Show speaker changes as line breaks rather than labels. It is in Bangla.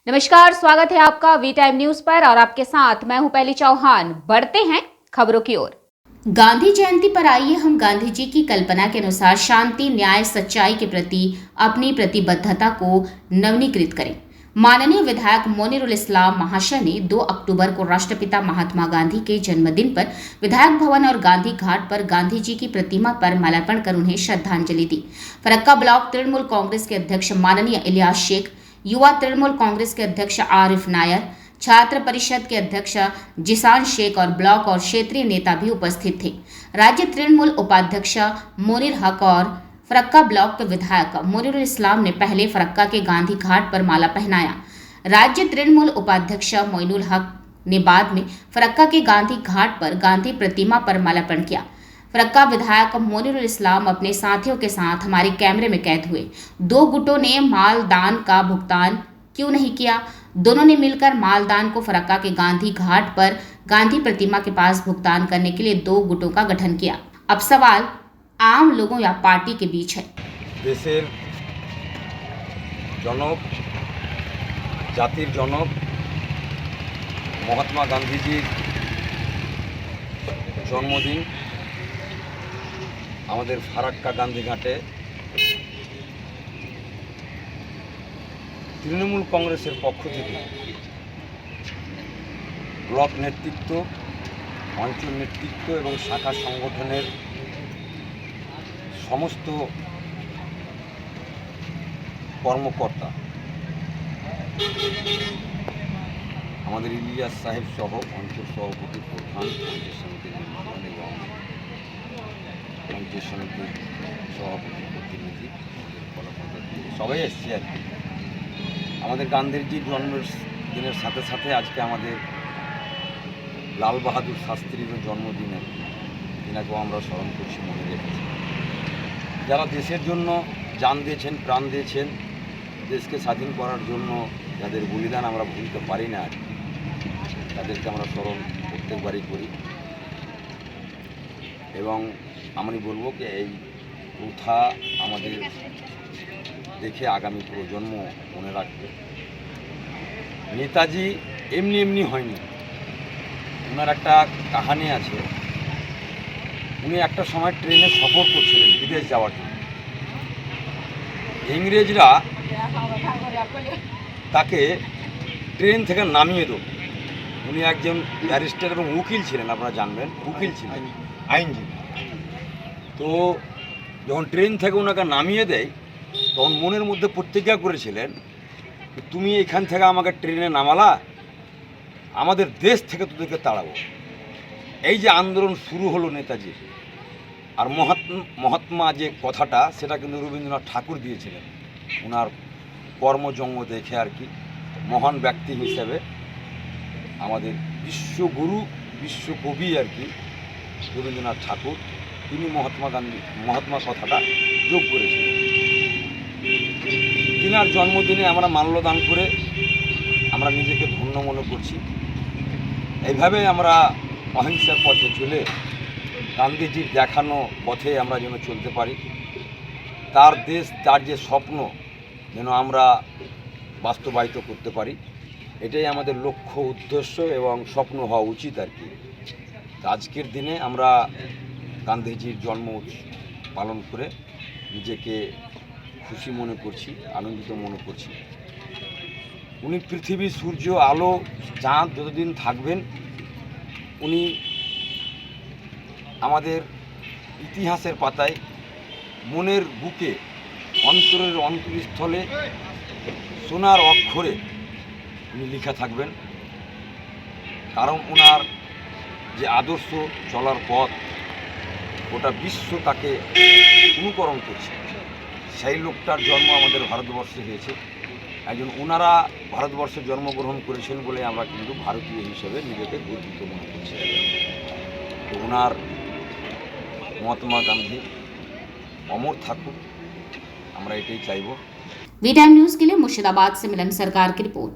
नमस्कार, स्वागत है आपका वी टाइम न्यूज पर और आपके साथ मैं हूं पहली चौहान। बढ़ते हैं खबरों की ओर। गांधी जयंती पर आइए हम गांधी जी की कल्पना के अनुसार शांति, न्याय, सच्चाई के प्रति अपनी प्रतिबद्धता को नवीनीकृत करें। माननीय विधायक मोनिरुल इस्लाम महाशय ने 2 अक्टूबर को राष्ट्रपिता महात्मा गांधी के जन्मदिन पर विधायक भवन और गांधी घाट पर गांधी जी की प्रतिमा पर माल्यार्पण कर उन्हें श्रद्धांजलि दी। फरक्का ब्लॉक तृणमूल कांग्रेस के अध्यक्ष माननीय इलियास शेख, युवा तृणमूल कांग्रेस के अध्यक्ष आरिफ नायर, छात्र परिषद के अध्यक्ष जिसान शेख और ब्लॉक और क्षेत्रीय नेता भी उपस्थित थे। राज्य तृणमूल उपाध्यक्ष मोनिर हक और फरक्का ब्लॉक के विधायक मोनिरुल इस्लाम ने पहले फरक्का के गांधी घाट पर माला पहनाया। राज्य तृणमूल उपाध्यक्ष मोइनुल हक ने बाद में फरक्का के गांधी घाट पर गांधी प्रतिमा पर माल्यार्पण किया। फरक्का विधायक मोनिरुल इस्लाम अपने साथियों के साथ हमारे कैमरे में कैद हुए। 2 गुटों ने मालदान का भुगतान क्यों नहीं किया? दोनों ने मिलकर मालदान को फरक्का के गांधी घाट पर गांधी प्रतिमा के पास भुगतान करने के लिए 2 गुटों का गठन किया। अब सवाल आम लोगों या पार्टी के बीच है।
देशेर जनक, जातिर जनक महात्मा गांधीजीर जन्मदिन আমাদের ফারাক্কা গান্ধীঘাটে তৃণমূল কংগ্রেসের পক্ষ থেকে ব্লক নেতৃত্ব, অঞ্চল নেতৃত্ব এবং শাখা সংগঠনের সমস্ত কর্মকর্তা, আমাদের ইলিয়াস সাহেব সহ অঞ্চল সভাপতি, প্রধান, পঞ্চায়েত সমিতির নির্বাচন এবং পঞ্চায়েত সমিতির সভাপতি, প্রতিনিধি, সবাই এসছি আর কি। আমাদের গান্ধীজির জন্মদিনের সাথে সাথে আজকে আমাদের লাল বাহাদুর শাস্ত্রীরও জন্মদিন আর কি। এনাকেও আমরা স্মরণ করছি, মনে রেখেছি। যারা দেশের জন্য জান দিয়েছেন, প্রাণ দিয়েছেন, দেশকে স্বাধীন করার জন্য যাদের বলিদান আমরা ভুলতে পারি না আর কি, তাদেরকে আমরা স্মরণ প্রত্যেকবারই করি। এবং আমি বলবো কি এই প্রথা আমাদের দেখে আগামী প্রজন্ম মনে রাখবে। নেতাজি এমনি এমনি হয়নি, ওনার একটা কাহানি আছে। উনি একটা সময় ট্রেনে সফর করছিলেন বিদেশ যাওয়ার জন্য। ইংরেজরা তাকে ট্রেন থেকে নামিয়ে দেব। উনি একজন ব্যারিস্টার এবং উকিল ছিলেন, আপনারা জানবেন, উকিল ছিলেন, আইনজীবী। তো যখন ট্রেন থেকে ওনাকে নামিয়ে দেয় তখন মনের মধ্যে প্রতিজ্ঞা করেছিলেন, তুমি এখান থেকে আমাকে ট্রেনে নামালা, আমাদের দেশ থেকে তোদেরকে তাড়াবো। এই যে আন্দোলন শুরু হলো নেতাজির, আর মহাত্মা যে কথাটা, সেটা কিন্তু রবীন্দ্রনাথ ঠাকুর দিয়েছিলেন ওনার কর্মজঙ্গ দেখে আর কি। মহান ব্যক্তি হিসেবে আমাদের বিশ্বগুরু, বিশ্বকবি আর কি রবীন্দ্রনাথ ঠাকুর, তিনি মহাত্মা কথাটা যোগ করেছিলেন। তিনার জন্মদিনে আমরা মাল্যদান করে আমরা নিজেকে ধন্য মনে করছি। এইভাবে আমরা অহিংসার পথে চলে গান্ধীজির দেখানো পথে আমরা যেন চলতে পারি। তার দেশ, তার যে স্বপ্ন যেন আমরা বাস্তবায়িত করতে পারি, এটাই আমাদের লক্ষ্য, উদ্দেশ্য এবং স্বপ্ন হওয়া উচিত আর কি। আজকের দিনে আমরা গান্ধীজির জন্ম পালন করে নিজেকে খুশি মনে করছি, আনন্দিত মনে করছি। উনি পৃথিবী, সূর্য, আলো, চাঁদ যতদিন থাকবেন, উনি আমাদের ইতিহাসের পাতায়, মনের বুকে, অন্তরের অন্তরস্থলে সোনার অক্ষরে উনি লেখা থাকবেন। কারণ ওনার যে আদর্শ চলার পথ, গোটা বিশ্ব তাকে অনুকরণ করছে। সেই লোকটার জন্ম আমাদের ভারতবর্ষে হয়েছে। একজন ওনারা ভারতবর্ষে জন্মগ্রহণ করেছেন বলে আমরা কিন্তু ভারতীয় হিসেবে নিজেকে গর্বিত মনে করছি। তো ওনার মহাত্মা গান্ধী অমর থাকুক, আমরা এটাই চাইব।
वी टाइम न्यूज के लिए मुर्शिदाबाद से मिलन सरकार की रिपोर्ट।